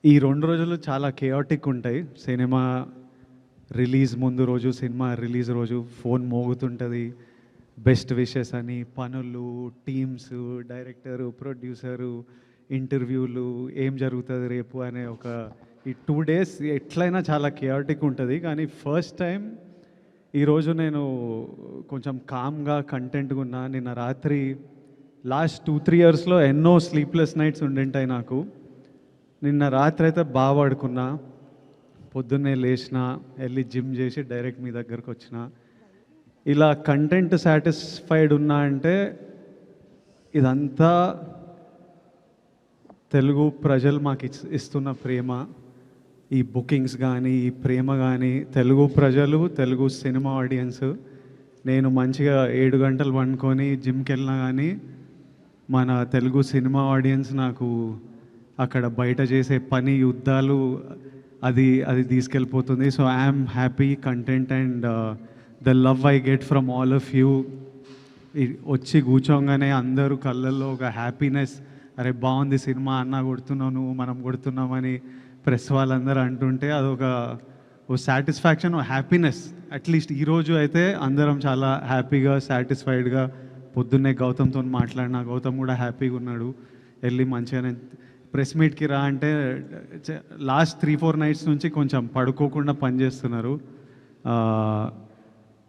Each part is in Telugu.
ఈ 2 రోజులు చాలా కేయాటిక్ ఉంటాయి. సినిమా రిలీజ్ ముందు రోజు, సినిమా రిలీజ్ రోజు ఫోన్ మోగుతుంటది. బెస్ట్ విషెస్ అని, పనులు, టీమ్స్, డైరెక్టరు, ప్రొడ్యూసరు, ఇంటర్వ్యూలు, ఏం జరుగుతుంది రేపు అనే ఒక ఈ 2 డేస్ ఎట్లయినా చాలా కేయాటిక్ ఉంటుంది. కానీ ఫస్ట్ టైం ఈరోజు నేను కొంచెం కామ్గా కంటెంట్గా ఉన్నా. నిన్న రాత్రి లాస్ట్ 2-3 ఇయర్స్లో ఎన్నో స్లీప్లెస్ నైట్స్ ఉండింటాయి నాకు. నిన్న రాత్రి అయితే బాగా పడుకున్నా, పొద్దున్నే లేచిన, వెళ్ళి జిమ్ చేసి డైరెక్ట్ మీ దగ్గరకు వచ్చిన. ఇలా కంటెంట్ సాటిస్ఫైడ్ ఉన్నా అంటే ఇదంతా తెలుగు ప్రజలు మాకు ఇస్తున్న ప్రేమ. ఈ బుకింగ్స్ కానీ, ఈ ప్రేమ కానీ, తెలుగు ప్రజలు, తెలుగు సినిమా ఆడియన్స్. నేను మంచిగా 7 గంటలు పండుకొని జిమ్కి వెళ్ళినా కానీ మన తెలుగు సినిమా ఆడియన్స్ నాకు అక్కడ బయట చేసే పని, యుద్ధాలు అది తీసుకెళ్ళిపోతుంది. So I'm happy, content and the love I get from all of you. వచ్చి కూర్చోగానే అందరూ కళ్ళల్లో ఒక హ్యాపీనెస్, అరే బాగుంది సినిమా, అన్న కొడుతున్నావు నువ్వు, మనం కొడుతున్నామని ప్రెస్ వాళ్ళందరూ అంటుంటే అదొక సాటిస్ఫాక్షన్, హ్యాపీనెస్. అట్లీస్ట్ ఈరోజు అయితే అందరం చాలా హ్యాపీగా, సాటిస్ఫైడ్గా. పొద్దున్నే గౌతమ్తో మాట్లాడినా, గౌతమ్ కూడా హ్యాపీగా ఉన్నాడు. వెళ్ళి మంచిగానే ప్రెస్ మీట్కి రా అంటే లాస్ట్ 3-4 నైట్స్ నుంచి కొంచెం పడుకోకుండా పనిచేస్తున్నారు.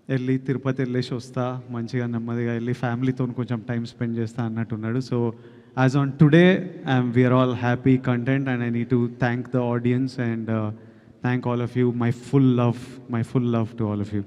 వెళ్ళి తిరుపతి వెళ్ళేసి వస్తా, మంచిగా నెమ్మదిగా వెళ్ళి ఫ్యామిలీతో కొంచెం టైం స్పెండ్ చేస్తా అన్నట్టున్నాడు. So as on today we are all happy, content, and I need to thank the audience and thank all of you. My full love to all of you.